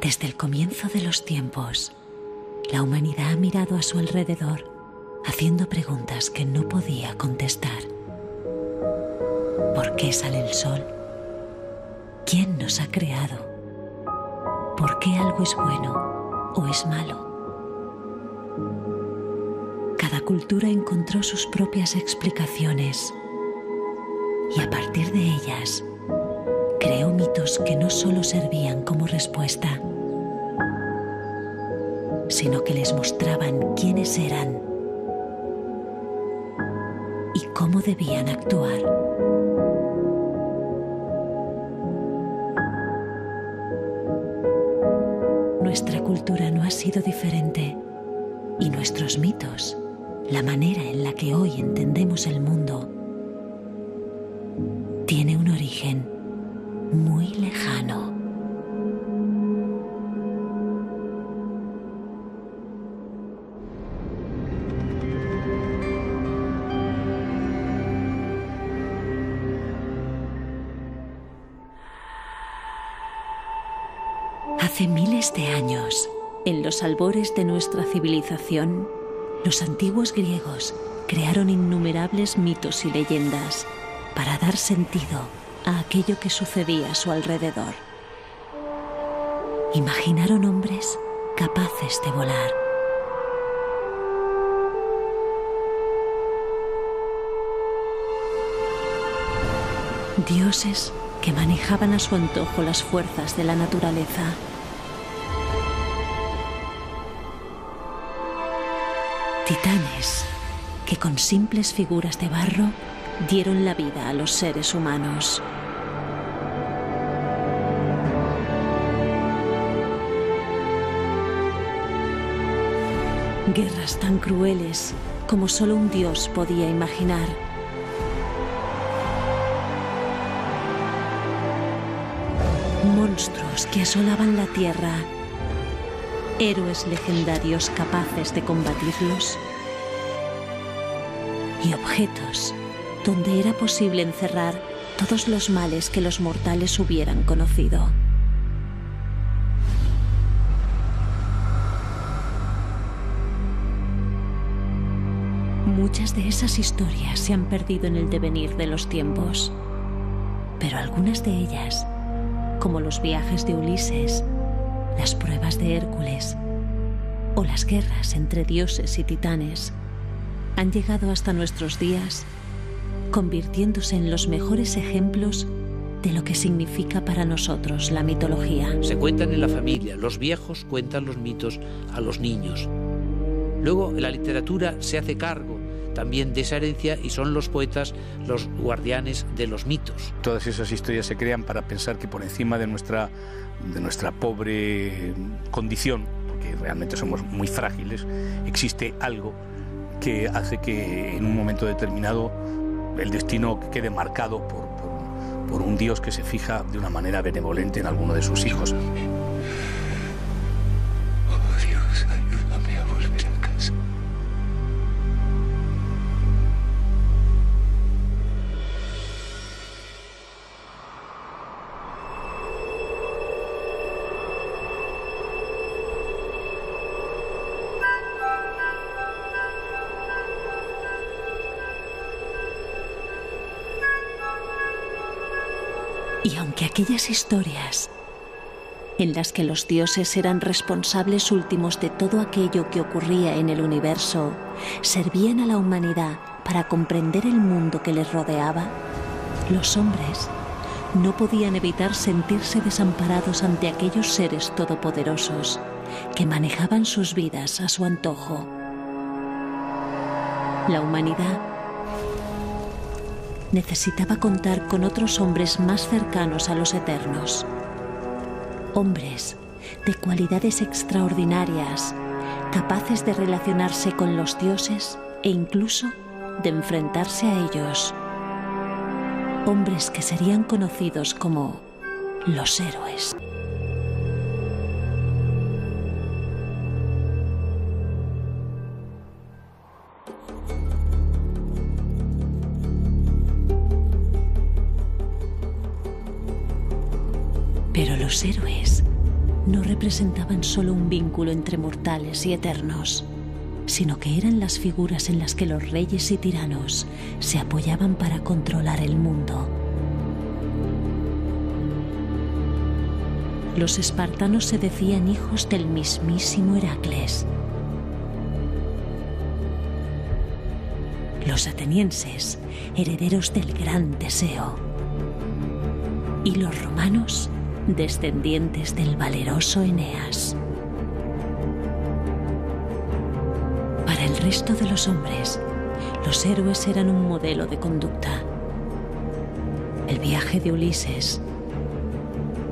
Desde el comienzo de los tiempos, la humanidad ha mirado a su alrededor, haciendo preguntas que no podía contestar. ¿Por qué sale el sol? ¿Quién nos ha creado? ¿Por qué algo es bueno o es malo? Cada cultura encontró sus propias explicaciones y a partir de ellas creó mitos que no solo servían como respuesta, sino que les mostraban quiénes eran y cómo debían actuar. Nuestra cultura no ha sido diferente y nuestros mitos, la manera en la que hoy entendemos el mundo, tiene un origen muy lejano. Hace miles de años, en los albores de nuestra civilización, los antiguos griegos crearon innumerables mitos y leyendas para dar sentido a aquello que sucedía a su alrededor. Imaginaron hombres capaces de volar. Dioses que manejaban a su antojo las fuerzas de la naturaleza. Titanes que con simples figuras de barro dieron la vida a los seres humanos. Guerras tan crueles como solo un dios podía imaginar. Monstruos que asolaban la tierra. Héroes legendarios capaces de combatirlos. Y objetos donde era posible encerrar todos los males que los mortales hubieran conocido. Muchas de esas historias se han perdido en el devenir de los tiempos, pero algunas de ellas, como los viajes de Ulises, las pruebas de Hércules o las guerras entre dioses y titanes, han llegado hasta nuestros días, convirtiéndose en los mejores ejemplos de lo que significa para nosotros la mitología. Se cuentan en la familia, los viejos cuentan los mitos a los niños. Luego la literatura se hace cargo también de esa herencia y son los poetas los guardianes de los mitos. Todas esas historias se crean para pensar que por encima de nuestra pobre condición, porque realmente somos muy frágiles, existe algo que hace que en un momento determinado el destino quede marcado por un Dios que se fija de una manera benevolente en alguno de sus hijos. Oh Dios, ayúdame a volver a casa. Y aunque aquellas historias en las que los dioses eran responsables últimos de todo aquello que ocurría en el universo servían a la humanidad para comprender el mundo que les rodeaba, los hombres no podían evitar sentirse desamparados ante aquellos seres todopoderosos que manejaban sus vidas a su antojo. La humanidad necesitaba contar con otros hombres más cercanos a los eternos. Hombres de cualidades extraordinarias, capaces de relacionarse con los dioses e incluso de enfrentarse a ellos. Hombres que serían conocidos como los héroes. Pero los héroes no representaban solo un vínculo entre mortales y eternos, sino que eran las figuras en las que los reyes y tiranos se apoyaban para controlar el mundo. Los espartanos se decían hijos del mismísimo Heracles. Los atenienses, herederos del gran Teseo. Y los romanos, descendientes del valeroso Eneas. Para el resto de los hombres, los héroes eran un modelo de conducta. El viaje de Ulises,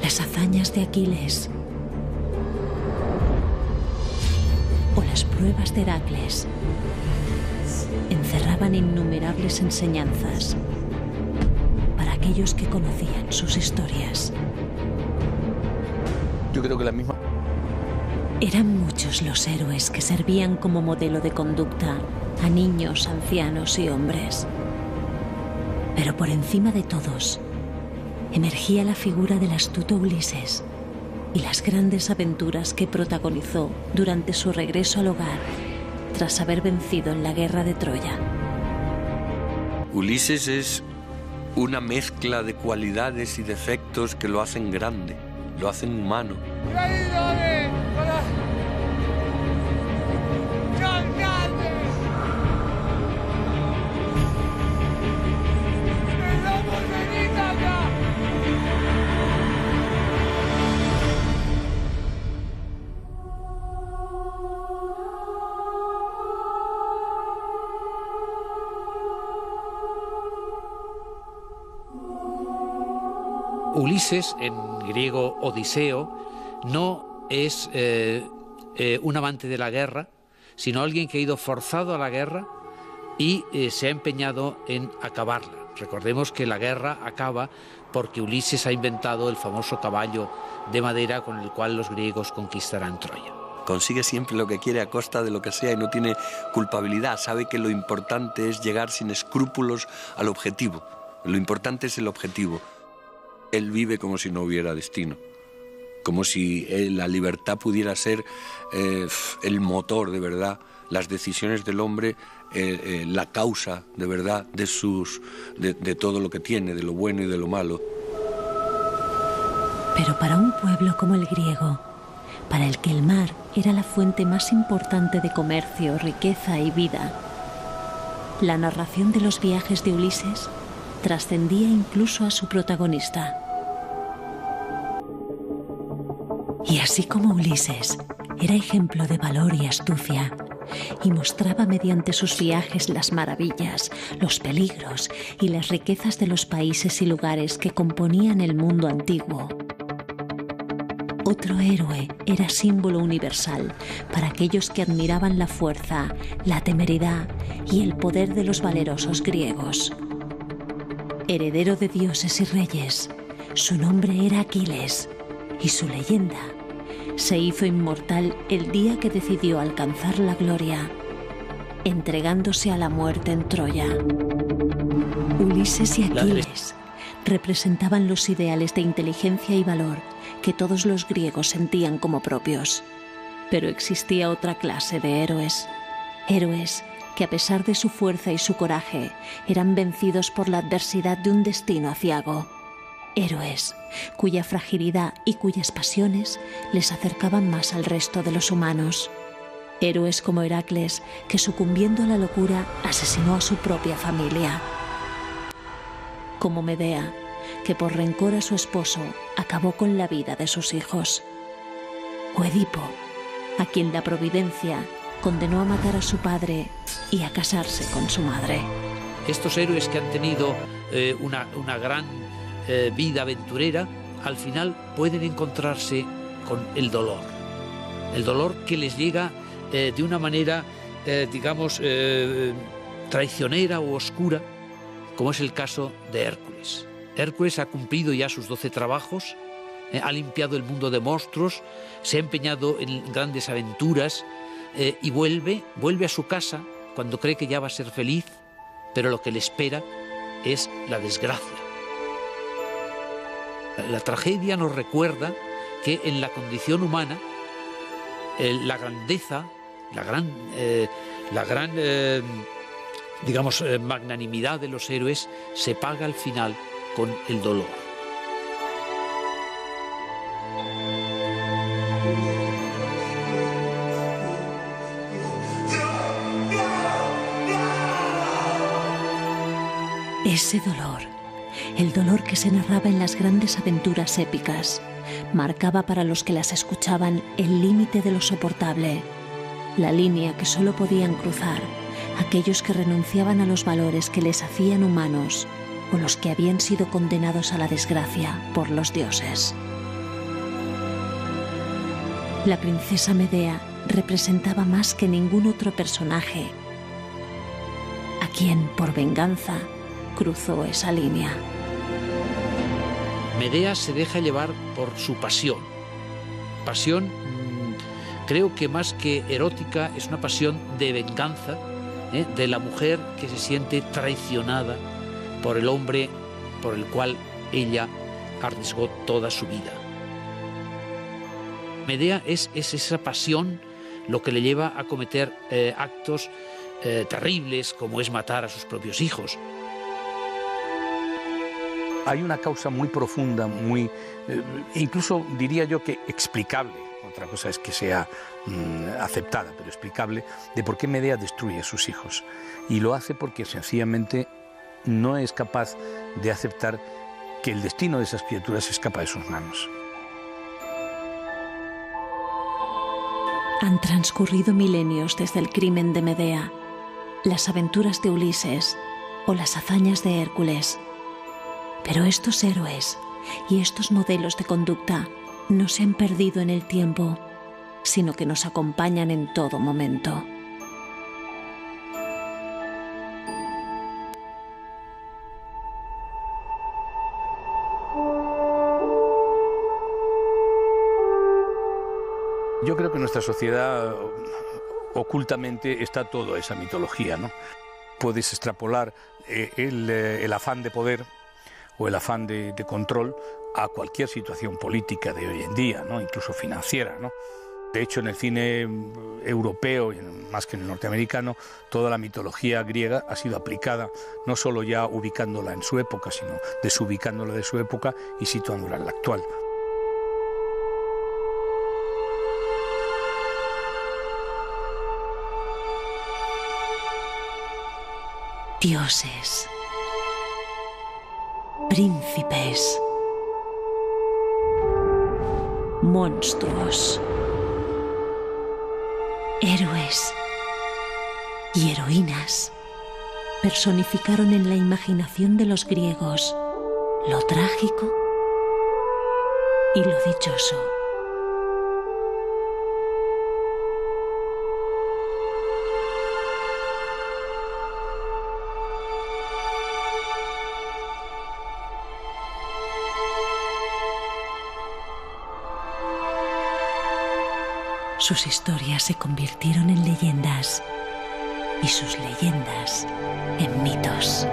las hazañas de Aquiles o las pruebas de Heracles encerraban innumerables enseñanzas para aquellos que conocían sus historias. Yo creo que la misma... Eran muchos los héroes que servían como modelo de conducta a niños, ancianos y hombres. Pero por encima de todos, emergía la figura del astuto Ulises y las grandes aventuras que protagonizó durante su regreso al hogar tras haber vencido en la guerra de Troya. Ulises es una mezcla de cualidades y defectos que lo hacen grande, lo hacen humano. Ulises, en griego Odiseo, no es un amante de la guerra, sino alguien que ha ido forzado a la guerra y se ha empeñado en acabarla. Recordemos que la guerra acaba porque Ulises ha inventado el famoso caballo de madera con el cual los griegos conquistarán Troya. Consigue siempre lo que quiere a costa de lo que sea y no tiene culpabilidad. Sabe que lo importante es llegar sin escrúpulos al objetivo. Lo importante es el objetivo. Él vive como si no hubiera destino, como si la libertad pudiera ser el motor de verdad, las decisiones del hombre, la causa de verdad de todo lo que tiene, de lo bueno y de lo malo. Pero para un pueblo como el griego, para el que el mar era la fuente más importante de comercio, riqueza y vida, la narración de los viajes de Ulises trascendía incluso a su protagonista. Y así como Ulises era ejemplo de valor y astucia, y mostraba mediante sus viajes las maravillas, los peligros y las riquezas de los países y lugares que componían el mundo antiguo, otro héroe era símbolo universal para aquellos que admiraban la fuerza, la temeridad y el poder de los valerosos griegos. Heredero de dioses y reyes, su nombre era Aquiles y su leyenda se hizo inmortal el día que decidió alcanzar la gloria, entregándose a la muerte en Troya. Ulises y Aquiles representaban los ideales de inteligencia y valor que todos los griegos sentían como propios. Pero existía otra clase de héroes, héroes que a pesar de su fuerza y su coraje eran vencidos por la adversidad de un destino aciago. Héroes cuya fragilidad y cuyas pasiones les acercaban más al resto de los humanos. Héroes como Heracles, que sucumbiendo a la locura asesinó a su propia familia. Como Medea, que por rencor a su esposo acabó con la vida de sus hijos. O Edipo, a quien la providencia condenó a matar a su padre y a casarse con su madre. Estos héroes que han tenido una gran vida aventurera, al final pueden encontrarse con el dolor que les llega de una manera, digamos, traicionera o oscura, como es el caso de Hércules. Hércules ha cumplido ya sus 12 trabajos, ha limpiado el mundo de monstruos, se ha empeñado en grandes aventuras y vuelve a su casa cuando cree que ya va a ser feliz, pero lo que le espera es la desgracia. La tragedia nos recuerda que en la condición humana la grandeza, la gran digamos, magnanimidad de los héroes se paga al final con el dolor. Ese dolor, el dolor que se narraba en las grandes aventuras épicas, marcaba para los que las escuchaban el límite de lo soportable, la línea que solo podían cruzar aquellos que renunciaban a los valores que les hacían humanos o los que habían sido condenados a la desgracia por los dioses. La princesa Medea representaba más que ningún otro personaje a quien, por venganza, cruzó esa línea. Medea se deja llevar por su pasión. Pasión, creo que más que erótica, es una pasión de venganza, de la mujer que se siente traicionada por el hombre por el cual ella arriesgó toda su vida. Medea es esa pasión lo que le lleva a cometer actos terribles, como es matar a sus propios hijos. Hay una causa muy profunda, muy incluso diría yo que explicable, otra cosa es que sea aceptada, pero explicable, de por qué Medea destruye a sus hijos. Y lo hace porque sencillamente no es capaz de aceptar que el destino de esas criaturas escapa de sus manos. Han transcurrido milenios desde el crimen de Medea, las aventuras de Ulises o las hazañas de Hércules. Pero estos héroes y estos modelos de conducta no se han perdido en el tiempo, sino que nos acompañan en todo momento. Yo creo que en nuestra sociedad ocultamente está toda esa mitología, ¿no? Puedes extrapolar el afán de poder o el afán de control a cualquier situación política de hoy en día, ¿no? Incluso financiera, ¿no? De hecho, en el cine europeo, más que en el norteamericano, toda la mitología griega ha sido aplicada, no solo ya ubicándola en su época, sino desubicándola de su época y situándola en la actual. Dioses, príncipes, monstruos, héroes y heroínas personificaron en la imaginación de los griegos lo trágico y lo dichoso. Sus historias se convirtieron en leyendas y sus leyendas en mitos.